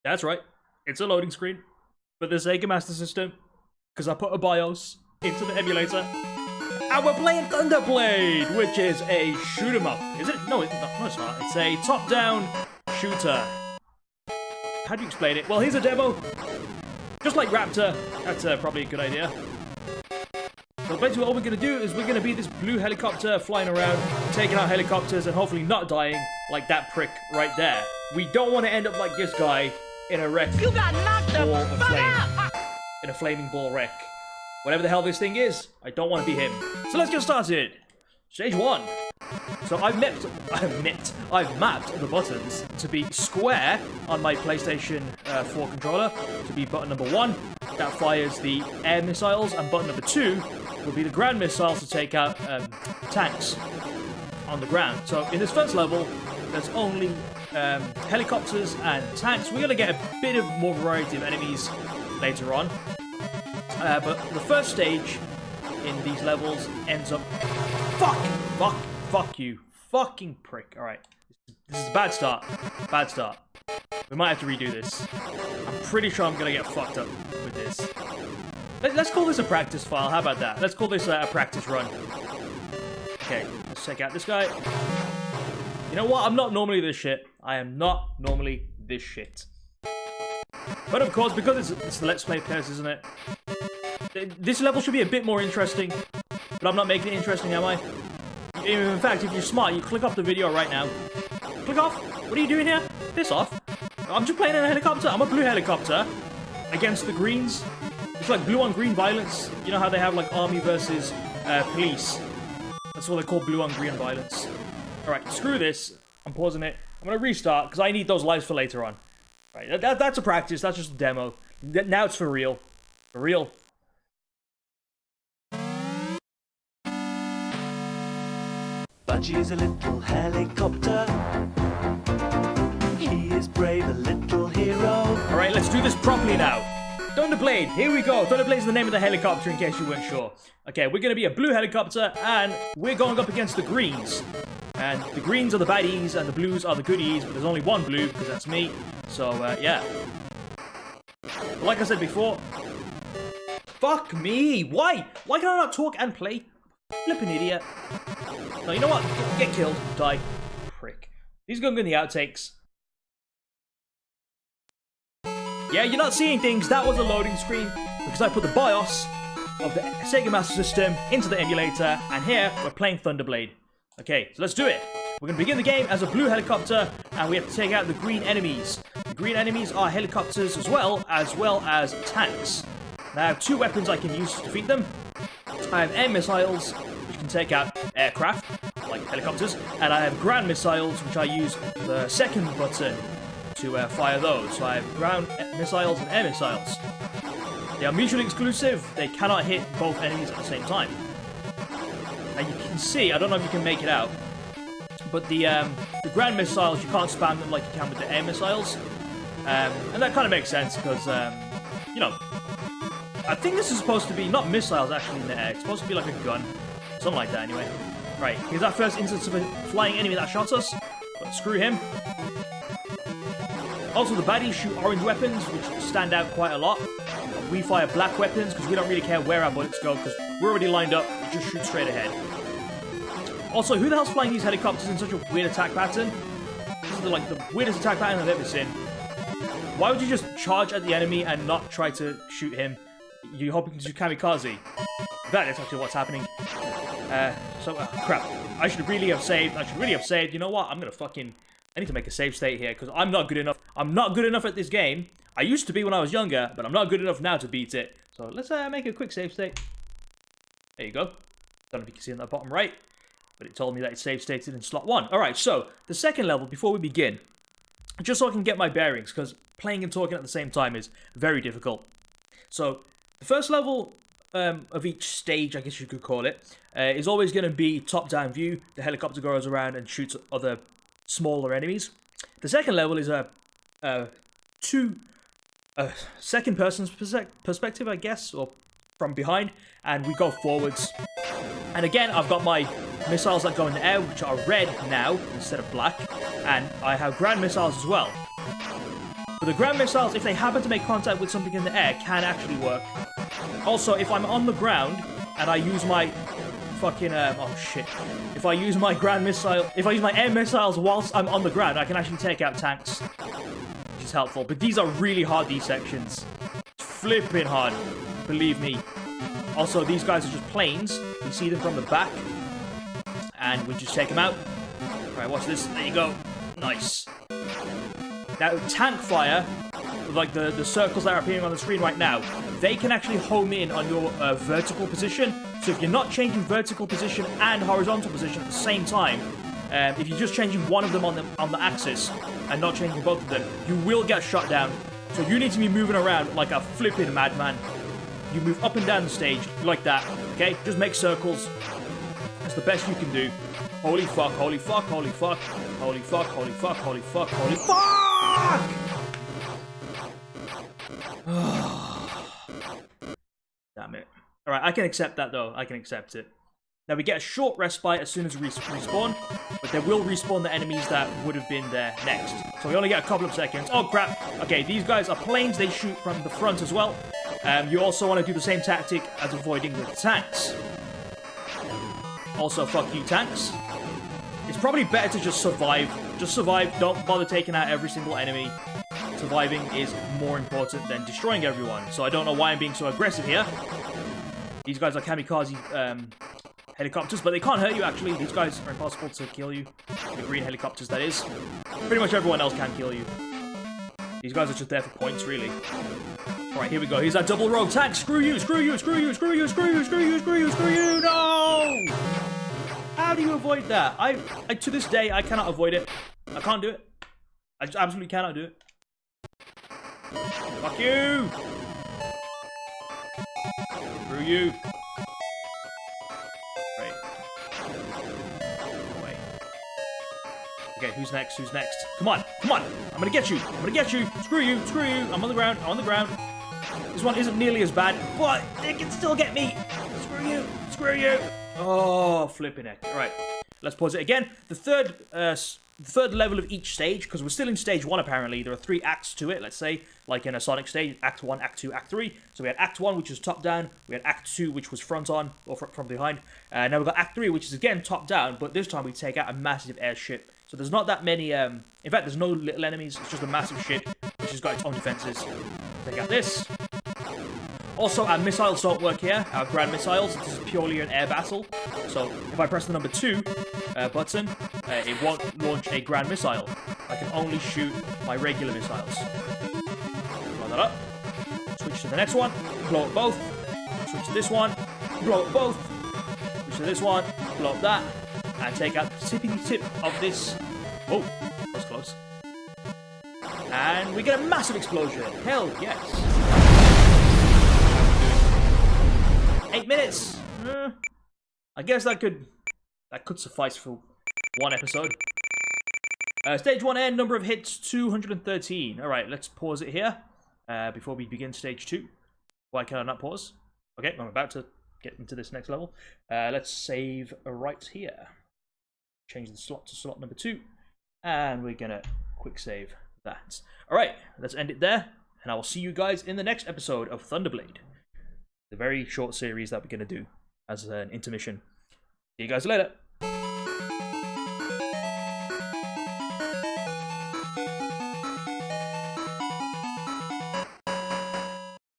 That's right. It's a loading screen for the Sega Master System because I put a BIOS into the emulator. And we're playing Thunderblade, which is a shoot 'em up. Is it? No, it's not. No, it's not. It's a top-down shooter. How do you explain it? Well, here's a demo. Just like Raptor. That's probably a good idea. So basically what we're going to do is we're going to be this blue helicopter flying around, taking out helicopters and hopefully not dying like that prick right there. We don't want to end up like this guy in a wreck You got knocked ball the of fuck flame. out. In a flaming ball wreck. Whatever the hell this thing is, I don't want to be him. So let's get started. Stage 1. So I've mapped the buttons to be square on my PlayStation 4 controller, to be button number 1. That fires the air missiles, and button number 2 will be the ground missiles to take out tanks on the ground. So in this first level, there's only helicopters and tanks. We're going to get a bit of more variety of enemies later on. But the first stage in these levels ends up... Fuck you. Fucking prick. Alright. This is a bad start. Bad start. We might have to redo this. I'm pretty sure I'm going to get fucked up with this. Let's call this a practice file. How about that? Let's call this a practice run. Okay, let's check out this guy. You know what? I'm not normally this shit. I am not normally this shit. But of course, because it's the Let's Play players, isn't it? This level should be a bit more interesting. But I'm not making it interesting, am I? In fact, if you're smart, you click off the video right now. Click off? What are you doing here? Piss off. I'm just playing in a helicopter. I'm a blue helicopter against the greens. It's like blue on green violence. You know how they have like army versus police. That's what they call blue on green violence. Alright, screw this. I'm pausing it. I'm going to restart because I need those lives for later on. Right, that's a practice. That's just a demo. Now it's for real. For real. Budgie's a little helicopter. He is brave, a little hero. Alright, let's do this properly now. Thunderblade, here we go. Thunderblade is the name of the helicopter in case you weren't sure. Okay, we're going to be a blue helicopter and we're going up against the greens. And the greens are the baddies and the blues are the goodies, but there's only one blue because that's me. So, yeah. But like I said before, fuck me. Why? Why can I not talk and play? Flippin' idiot. No, you know what? Get killed. Die. Prick. These are going to be in the outtakes. Yeah, you're not seeing things. That was a loading screen because I put the BIOS of the Sega Master System into the emulator, and here we're playing Thunderblade. Okay, so let's do it. We're going to begin the game as a blue helicopter, and we have to take out the green enemies. The green enemies are helicopters as well as tanks. Now, I have two weapons I can use to defeat them. I have air missiles, which can take out aircraft, like helicopters, and I have ground missiles, which I use the second button to fire those. So I have ground missiles and air missiles. They are mutually exclusive. They cannot hit both enemies at the same time. And you can see, I don't know if you can make it out, but the ground missiles, you can't spam them like you can with the air missiles. And that kind of makes sense because, you know, I think this is supposed to be, not missiles actually in the air, it's supposed to be like a gun. Something like that anyway. Right, here's our first instance of a flying enemy that shot us. But screw him. Also, the baddies shoot orange weapons, which stand out quite a lot. We fire black weapons because we don't really care where our bullets go because we're already lined up. We just shoot straight ahead. Also, who the hell's flying these helicopters in such a weird attack pattern? This is like the weirdest attack pattern I've ever seen. Why would you just charge at the enemy and not try to shoot him? You're hoping to do kamikaze. That is actually what's happening. Crap. I should really have saved. You know what? I'm gonna fucking... I need to make a save state here, because I'm not good enough. I'm not good enough at this game. I used to be when I was younger, but I'm not good enough now to beat it. So let's make a quick save state. There you go. Don't know if you can see in that bottom right, but it told me that it save stated in slot 1. Alright, so the second level, before we begin, just so I can get my bearings, because playing and talking at the same time is very difficult. So, the first level of each stage, I guess you could call it, is always going to be top-down view. The helicopter goes around and shoots other smaller enemies. The second level is a second person's perspective, I guess, or from behind, and we go forwards. And again, I've got my missiles that go in the air, which are red now instead of black, and I have ground missiles as well. But the ground missiles, if they happen to make contact with something in the air, can actually work. Also, if I'm on the ground and I use my fucking oh shit. If I use my air missiles whilst I'm on the ground, I can actually take out tanks. Which is helpful. But these are really hard, these sections. Flipping hard. Believe me. Also, these guys are just planes. We see them from the back. And we just take them out. Alright, watch this. There you go. Nice. Now, tank fire, like the circles that are appearing on the screen right now, they can actually home in on your vertical position. So if you're not changing vertical position and horizontal position at the same time, if you're just changing one of them on the axis and not changing both of them, you will get shot down. So you need to be moving around like a flipping madman. You move up and down the stage like that, okay? Just make circles. That's the best you can do. Holy fuck, holy fuck, holy fuck, holy fuck, holy fuck, holy fuck, holy fuck! Damn it. Alright, I can accept that though. I can accept it. Now we get a short respite as soon as we respawn, but they will respawn the enemies that would have been there next. So we only get a couple of seconds. Oh crap! Okay, these guys are planes. They shoot from the front as well. You also want to do the same tactic as avoiding the tanks. Also, fuck you, tanks. It's probably better to just survive. Just survive. Don't bother taking out every single enemy. Surviving is more important than destroying everyone. So I don't know why I'm being so aggressive here. These guys are kamikaze helicopters, but they can't hurt you, actually. These guys are impossible to kill you. The green helicopters, that is. Pretty much everyone else can kill you. These guys are just there for points, really. Alright, here we go. Here's that double rogue tank. Screw you, screw you, screw you, screw you, screw you, screw you, screw you, screw you. No! How do you avoid that? I to this day, I cannot avoid it. I can't do it. I just absolutely cannot do it. Fuck you! Screw you. Great. Away. Okay, who's next? Who's next? Come on, come on! I'm gonna get you! I'm gonna get you! Screw you! Screw you! I'm on the ground! I'm on the ground! This one isn't nearly as bad, but they can still get me! Screw you! Screw you! Oh, flipping heck. Alright, let's pause it again. The third level of each stage, because we're still in stage 1 apparently. There are 3 acts to it, let's say, like in a Sonic stage, Act 1, Act 2, Act 3. So we had Act 1, which was top down. We had Act 2, which was front on, or from behind. Now we've got Act 3, which is again top down, but this time we take out a massive airship. So there's not that many, in fact, there's no little enemies. It's just a massive ship, which has got its own defenses. Take out this. Also, our missiles don't work here, our ground missiles. This is purely an air battle. So if I press the number 2 button, it won't launch a ground missile. I can only shoot my regular missiles. Blow that up. Switch to the next one. Blow up both. Switch to this one. Blow up both. Switch to this one. Blow up that. And take out the tippy tip of this. Oh, that was close. And we get a massive explosion. Hell yes. 8 minutes. I guess that could suffice for one episode. Stage 1 end, number of hits 213. Alright, let's pause it here before we begin stage 2. Why can I not pause? Okay, I'm about to get into this next level. Let's save right here. Change the slot to slot number 2. And we're gonna quick save that. Alright, let's end it there. And I will see you guys in the next episode of Thunderblade. The very short series that we're going to do as an intermission. See you guys later.